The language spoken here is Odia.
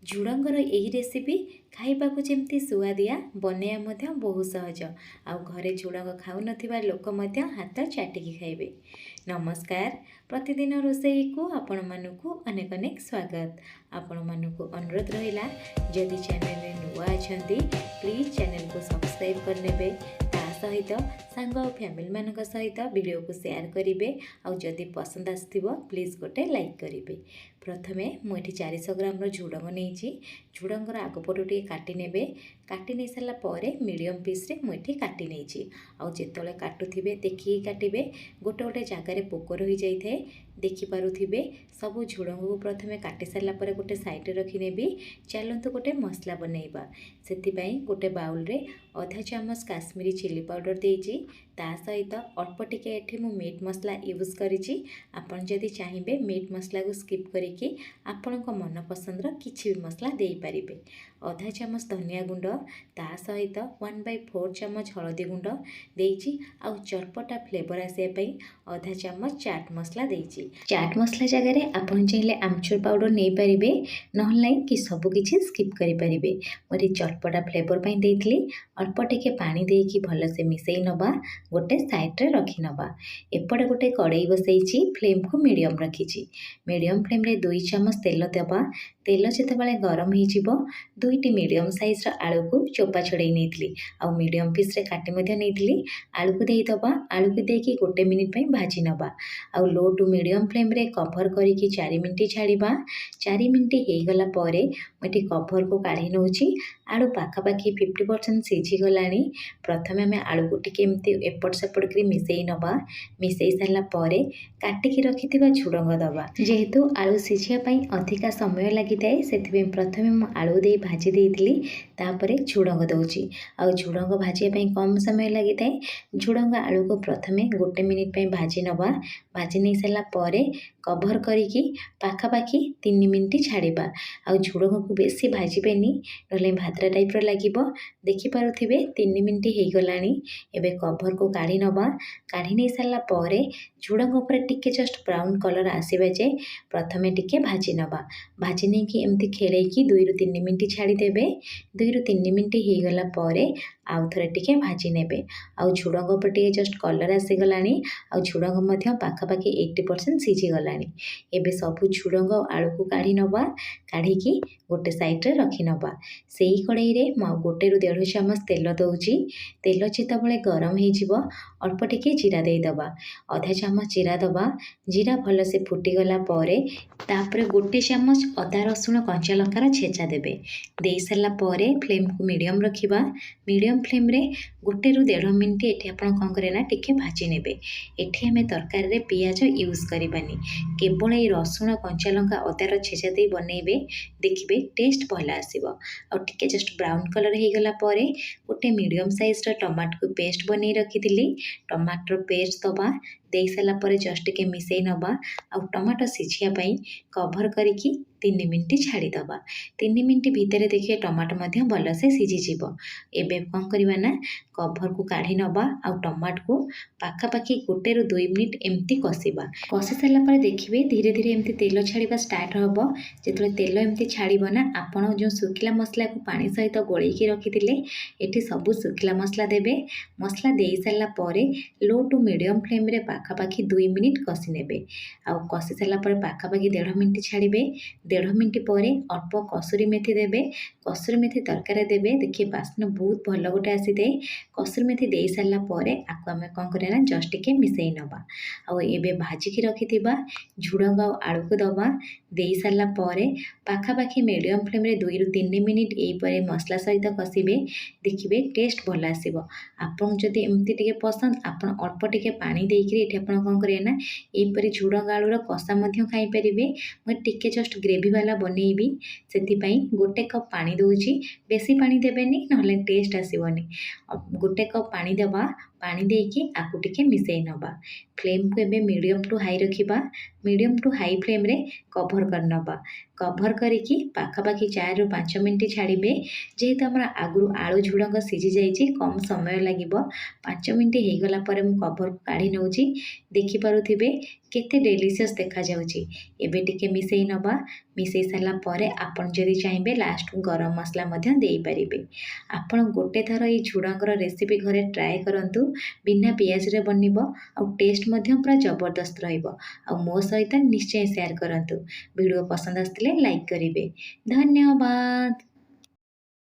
ଝୁଡ଼ଙ୍ଗର ଏହି ରେସିପି ଖାଇବାକୁ ଯେମିତି ସୁଆଦିଆ, ବନେଇବା ମଧ୍ୟ ବହୁତ ସହଜ। ଆଉ ଘରେ ଝୁଡ଼ଙ୍ଗ ଖାଉନଥିବା ଲୋକ ମଧ୍ୟ ହାତ ଚାଟିକି ଖାଇବେ। ନମସ୍କାର, ପ୍ରତିଦିନ ରୋଷେଇକୁ ଆପଣମାନଙ୍କୁ ଅନେକ ଅନେକ ସ୍ୱାଗତ। ଆପଣମାନଙ୍କୁ ଅନୁରୋଧ ରହିଲା, ଯଦି ଚ୍ୟାନେଲରେ ନୂଆ ଅଛନ୍ତି ପ୍ଲିଜ୍ ଚ୍ୟାନେଲକୁ ସବସ୍କ୍ରାଇବ୍ କରିନେବେ। ତା ସହିତ ସାଙ୍ଗ ଆଉ ଫ୍ୟାମିଲିମାନଙ୍କ ସହିତ ଭିଡ଼ିଓକୁ ସେୟାର କରିବେ। ଆଉ ଯଦି ପସନ୍ଦ ଆସିଥିବ ପ୍ଲିଜ୍ ଗୋଟେ ଲାଇକ୍ କରିବେ। ପ୍ରଥମେ ମୁଁ ଏଠି 400 ଗ୍ରାମର ଝୁଡ଼ଙ୍ଗ ନେଇଛି। ଝୁଡ଼ଙ୍ଗର ଆଗପଟୁ ଟିକେ କାଟି ନେବେ। କାଟି ନେଇ ସାରିଲା ପରେ ମିଡ଼ିୟମ୍ ପିସ୍ରେ ମୁଁ ଏଠି କାଟି ନେଇଛି। ଆଉ ଯେତେବେଳେ କାଟୁଥିବେ ଦେଖିକି କାଟିବେ। ଗୋଟେ ଗୋଟେ ଜାଗାରେ ପୋକ ରହିଯାଇଥାଏ, ଦେଖିପାରୁଥିବେ। ସବୁ ଝୁଡ଼ଙ୍ଗକୁ ପ୍ରଥମେ କାଟି ସାରିଲା ପରେ ଗୋଟେ ସାଇଡ଼ରେ ରଖିନେବି। ଚାଲନ୍ତୁ ଗୋଟେ ମସଲା ବନେଇବା। ସେଥିପାଇଁ ଗୋଟେ ବାଉଲରେ ଅଧା ଚାମଚ କାଶ୍ମୀରୀ ଚିଲି ପାଉଡ଼ର ଦେଇଛି। ତା ସହିତ ଅଳ୍ପ ଟିକେ ଏଠି ମୁଁ ମିଟ୍ ମସଲା ୟୁଜ୍ କରିଛି। ଆପଣ ଯଦି ଚାହିଁବେ ମିଟ୍ ମସଲାକୁ ସ୍କିପ୍ କରିକି ଆପଣଙ୍କ ମନପସନ୍ଦର କିଛି ବି ମସଲା ଦେଇପାରିବେ। ଅଧା ଚାମଚ ଧନିଆ ଗୁଣ୍ଡ, ତା ସହିତ 1/4 ଚାମଚ ହଳଦୀ ଗୁଣ୍ଡ ଦେଇଛି। ଆଉ ଚଟପଟା ଫ୍ଲେଭର ଆସିବା ପାଇଁ ଅଧା ଚାମଚ ଚାଟ୍ ମସଲା ଦେଇଛି। ଚାଟ୍ ମସଲା ଜାଗାରେ ଆପଣ ଚାହିଁଲେ ଆମଚୁର ପାଉଡ଼ର ନେଇପାରିବେ, ନହେଲେ ନାହିଁ କି ସବୁ କିଛି ସ୍କିପ୍ କରିପାରିବେ। ମୁଁ ଏଠି ଚଟପଟା ଫ୍ଲେଭର ପାଇଁ ଦେଇଥିଲି। ଅଳ୍ପ ଟିକେ ପାଣି ଦେଇକି ଭଲସେ ମିଶାଇ ନେବା, ଗୋଟେ ସାଇଡ଼ରେ ରଖିନେବା। ଏପଟେ ଗୋଟେ କଡ଼େଇ ବସାଇଛି, ଫ୍ଲେମ୍କୁ ମିଡ଼ିୟମ୍ ରଖିଛି। ମିଡ଼ିୟମ୍ ଫ୍ଲେମ୍ରେ 2 ଚାମଚ ତେଲ ଦେବା। ତେଲ ଯେତେବେଳେ ଗରମ ହେଇଯିବ, 2ଟି ମିଡ଼ିୟମ୍ ସାଇଜ୍ର ଆଳୁକୁ ଚୋପା ଛଡ଼େଇ ନେଇଥିଲି। ଆଉ ମିଡ଼ିୟମ୍ ପିସ୍ରେ କାଟି ମଧ୍ୟ ନେଇଥିଲି। ଆଳୁକୁ ଦେଇଦେବା। ଆଳୁକୁ ଦେଇକି 1 ମିନିଟ୍ ପାଇଁ ଭାଜି ନେବା। ଆଉ ଲୋ ଟୁ ମିଡ଼ିୟମ୍ ଫ୍ଲେମ୍ରେ କଭର୍ କରିକି 4 ମିନିଟ୍ ଛାଡ଼ିବା। 4 ମିନିଟ୍ ହେଇଗଲା ପରେ ମୁଁ ଏଠି କଭର୍କୁ କାଢ଼ି ନେଉଛି। ଆଳୁ ପାଖାପାଖି 50% ସିଝିଗଲାଣି। ପ୍ରଥମେ ଆମେ ଆଳୁକୁ ଟିକେ ଏମିତି ଏପଟ ସେପଟ କରି ମିଶାଇ ନେବା। ମିଶାଇ ସାରିଲା ପରେ କାଟିକି ରଖିଥିବା ଝୁଡ଼ଙ୍ଗ ଦେବା। ଯେହେତୁ ଆଳୁ ସିଝିବା ପାଇଁ ଅଧିକା ସମୟ ଲାଗିଥାଏ, ସେଥିପାଇଁ ପ୍ରଥମେ ମୁଁ ଆଳୁ ଦେଇ ଭାଜି ଦେଇଥିଲି, ତାପରେ ଝୁଡ଼ଙ୍ଗ ଦେଉଛି। ଆଉ ଝୁଡ଼ଙ୍ଗ ଭାଜିବା ପାଇଁ କମ୍ ସମୟ ଲାଗିଥାଏ। ଝୁଡ଼ଙ୍ଗ ଆଳୁକୁ ପ୍ରଥମେ 1 ମିନିଟ୍ ପାଇଁ ଭାଜି ନେବା। ଭାଜି ନେଇ ସାରିଲା ପରେ କଭର୍ କରିକି ପାଖାପାଖି 3 ମିନିଟ୍ ଛାଡ଼ିବା। ଆଉ ଝୁଡ଼ଙ୍ଗକୁ ବେଶୀ ଭାଜିବେନି, ନହେଲେ ଭାଦ୍ରା ଟାଇପ୍ର ଲାଗିବ। ଦେଖିପାରୁଥିବେ 3 ମିନିଟ୍ ହେଇଗଲାଣି। ଏବେ କଭର୍କୁ କାଢ଼ି ନେବା। କାଢ଼ି ନେଇ ସାରିଲା ପରେ ଝୁଡ଼ଙ୍ଗ ଉପରେ ଟିକେ ଜଷ୍ଟ ବ୍ରାଉନ୍ କଲର୍ ଆସିବା ଯାଏ ପ୍ରଥମେ ଟିକେ ଭାଜି ନେବା। ଭାଜି ନେଇକି ଏମିତି ଖେଳେଇକି 2ରୁ 3 ମିନିଟ୍ ଛାଡ଼ିଦେବେ। 2ରୁ 3 ମିନିଟ୍ ହେଇଗଲା ପରେ ଆଉ ଥରେ ଟିକେ ଭାଜି ନେବେ। ଆଉ ଝୁଡ଼ଙ୍ଗ ଉପରେ ଟିକେ ଜଷ୍ଟ କଲର୍ ଆସିଗଲାଣି। ଆଉ ଝୁଡ଼ଙ୍ଗ ମଧ୍ୟ ପାଖାପାଖି 80% ସିଝିଗଲାଣି। ଏବେ ସବୁ ଝୁଡ଼ଙ୍ଗ ଆଳୁକୁ କାଢ଼ି ନେବା। କାଢ଼ିକି ଗୋଟେ ସାଇଡ଼ରେ ରଖିନେବା। ସେଇ କଡ଼େଇରେ ମୁଁ ଆଉ 1ରୁ 1.5 ଚାମଚ ତେଲ ଦେଉଛି। ତେଲ ଯେତେବେଳେ ଗରମ ହେଇଯିବ, ଅଳ୍ପ ଟିକେ ଜିରା ଦେଇଦେବା। ଅଧା ଚାମଚ ଜିରା ଦେବା। ଜିରା ଭଲସେ ଫୁଟିଗଲା ପରେ ତାପରେ 1 ଚାମଚ ଅଦା ରସୁଣ କଞ୍ଚା ଲଙ୍କାର ଛେଚା ଦେବେ। ଦେଇସାରିଲା ପରେ ଫ୍ଲେମ୍କୁ ମିଡ଼ିୟମ୍ ରଖିବା। ମିଡ଼ିୟମ୍ ଫ୍ଲେମ୍ରେ 1ରୁ 1.5 ମିନିଟ୍ ଏଠି ଆପଣ କ'ଣ କରିବେ ନା ଟିକେ ଭାଜି ନେବେ। ଏଠି ଆମେ ତରକାରୀରେ ପିଆଜ ୟୁଜ୍ କରିବାନି, କେବଳ ଏଇ ରସୁଣ କଞ୍ଚା ଲଙ୍କା ଅଦାର ଛେଚା ଦେଇ ବନେଇବେ, ଦେଖିବେ ଟେଷ୍ଟ ଭଲ ଆସିବ। ଆଉ ଟିକେ ଜଷ୍ଟ ବ୍ରାଉନ୍ କଲର୍ ହେଇଗଲା ପରେ ଗୋଟେ ମିଡ଼ିୟମ୍ ସାଇଜ୍ର ଟମାଟୋକୁ ପେଷ୍ଟ ବନେଇ ରଖିଥିଲି, ଟମାଟୋ ପେଷ୍ଟ ଦେବା। ଦେଇସାରିଲା ପରେ ଜଷ୍ଟ ଟିକେ ମିଶାଇ ନେବା। ଆଉ ଟମାଟୋ ସିଝିବା ପାଇଁ କଭର୍ କରିକି 3 ମିନିଟ୍ ଛାଡ଼ିଦେବା। 3 ମିନିଟ୍ ଭିତରେ ଦେଖିବେ ଟମାଟୋ ମଧ୍ୟ ଭଲସେ ସିଝିଯିବ। ଏବେ କ'ଣ କରିବା ନା କଭର୍କୁ କାଢ଼ି ନେବା। ଆଉ ଟମାଟୋକୁ ପାଖାପାଖି 1ରୁ 2 ମିନିଟ୍ ଏମିତି କଷିବା। କଷି ସାରିଲା ପରେ ଦେଖିବେ ଧୀରେ ଧୀରେ ଏମିତି ତେଲ ଛାଡ଼ିବା ଷ୍ଟାର୍ଟ ହେବ। ଯେତେବେଳେ ତେଲ ଏମିତି ଛାଡ଼ିବ ନା, ଆପଣ ଯେଉଁ ଶୁଖିଲା ମସଲାକୁ ପାଣି ସହିତ ଗୋଳେଇକି ରଖିଥିଲେ, ଏଠି ସବୁ ଶୁଖିଲା ମସଲା ଦେବେ। ମସଲା ଦେଇସାରିଲା ପରେ ଲୋ ଟୁ ମିଡ଼ିୟମ୍ ଫ୍ଲେମ୍ରେ ପାଖାପାଖି 2 ମିନିଟ୍ କଷି ନେବେ। ଆଉ କଷି ସାରିଲା ପରେ ପାଖାପାଖି 1.5 ମିନିଟ୍ ଛାଡ଼ିବେ। 1.5 ମିନିଟ୍ ପରେ ଅଳ୍ପ କସୁରୀ ମେଥି ଦେବେ। କସୁରୀ ମେଥି ତରକାରୀ ଦେବେ, ଦେଖିବେ ବାସ୍ନା ବହୁତ ଭଲ ଗୋଟେ ଆସିଥାଏ। କସୁରୀ ମେଥି ଦେଇସାରିଲା ପରେ ଆକୁ ଆମେ କ'ଣ କରିବା ନା ଜଷ୍ଟ ଟିକେ ମିଶାଇ ନେବା। ଆଉ ଏବେ ଭାଜିକି ରଖିଥିବା ଝୁଡ଼ଙ୍ଗ ଆଉ ଆଳୁକୁ ଦେବା। ଦେଇସାରିଲା ପରେ ପାଖାପାଖି ମିଡ଼ିୟମ୍ ଫ୍ଲେମ୍ରେ 2ରୁ 3 ମିନିଟ୍ ଏହିପରି ମସଲା ସହିତ କଷିବେ, ଦେଖିବେ ଟେଷ୍ଟ ଭଲ ଆସିବ। ଆପଣଙ୍କୁ ଯଦି ଏମିତି ଟିକେ ପସନ୍ଦ, ଆପଣ ଅଳ୍ପ ଟିକେ ପାଣି ଦେଇକରି ଏଠି ଆପଣ କ'ଣ କରିବେ ନା ଏହିପରି ଝୁଡ଼ଙ୍ଗ ଆଳୁର କଷା ମଧ୍ୟ ଖାଇପାରିବେ। ମୁଁ ଟିକେ ଜଷ୍ଟ ଗ୍ରେଭି ବାଲା ବନେଇବି, ସେଥିପାଇଁ 1 କପ୍ ପାଣି ଦେଉଛି। ବେଶୀ ପାଣି ଦେବେନି, ନହେଲେ ଟେଷ୍ଟ ଆସିବନି। 1 କପ୍ ପାଣି ଦେବା। ପାଣି ଦେଇକି ଆକୁ ଟିକେ ମିଶାଇ ନେବା। ଫ୍ଲେମ୍କୁ ଏବେ ମିଡ଼ିୟମ୍ ଟୁ ହାଇ ରଖିବା। ମିଡ଼ିୟମ୍ ଟୁ ହାଇ ଫ୍ଲେମ୍ରେ କଭର୍ କରିନେବା। କଭର୍ କରିକି ପାଖାପାଖି 4ରୁ 5 ମିନିଟ୍ ଛାଡ଼ିବେ। ଯେହେତୁ ଆମର ଆଗରୁ ଆଳୁ ଝୁଡ଼ଙ୍ଗ ସିଝି ଯାଇଛି, କମ୍ ସମୟ ଲାଗିବ। 5 ମିନିଟ୍ ହେଇଗଲା ପରେ ମୁଁ କଭର୍କୁ କାଢ଼ି ନେଉଛି। ଦେଖିପାରୁଥିବେ କେତେ ଡେଲିସିୟସ୍ ଦେଖାଯାଉଛି। ଏବେ ଟିକେ ମିଶାଇ ନେବା। ମିଶାଇ ସାରିଲା ପରେ ଆପଣ ଯଦି ଚାହିଁବେ ଲାଷ୍ଟକୁ ଗରମ ମସଲା ମଧ୍ୟ ଦେଇପାରିବେ। ଆପଣ ଗୋଟେ ଥର ଏଇ ଝୁଡ଼ଙ୍ଗର ରେସିପି ଘରେ ଟ୍ରାଏ କରନ୍ତୁ। ବିନା ପିଆଜରେ ବନିବ ଆଉ ଟେଷ୍ଟ ମଧ୍ୟ ପୁରା ଜବରଦସ୍ତ ରହିବ। ଆଉ ମୋ ସହିତ ନିଶ୍ଚୟ ସେୟାର କରନ୍ତୁ। ଭିଡ଼ିଓ ପସନ୍ଦ ଆସିଥିଲେ ଲାଇକ୍ କରିବେ। ଧନ୍ୟବାଦ।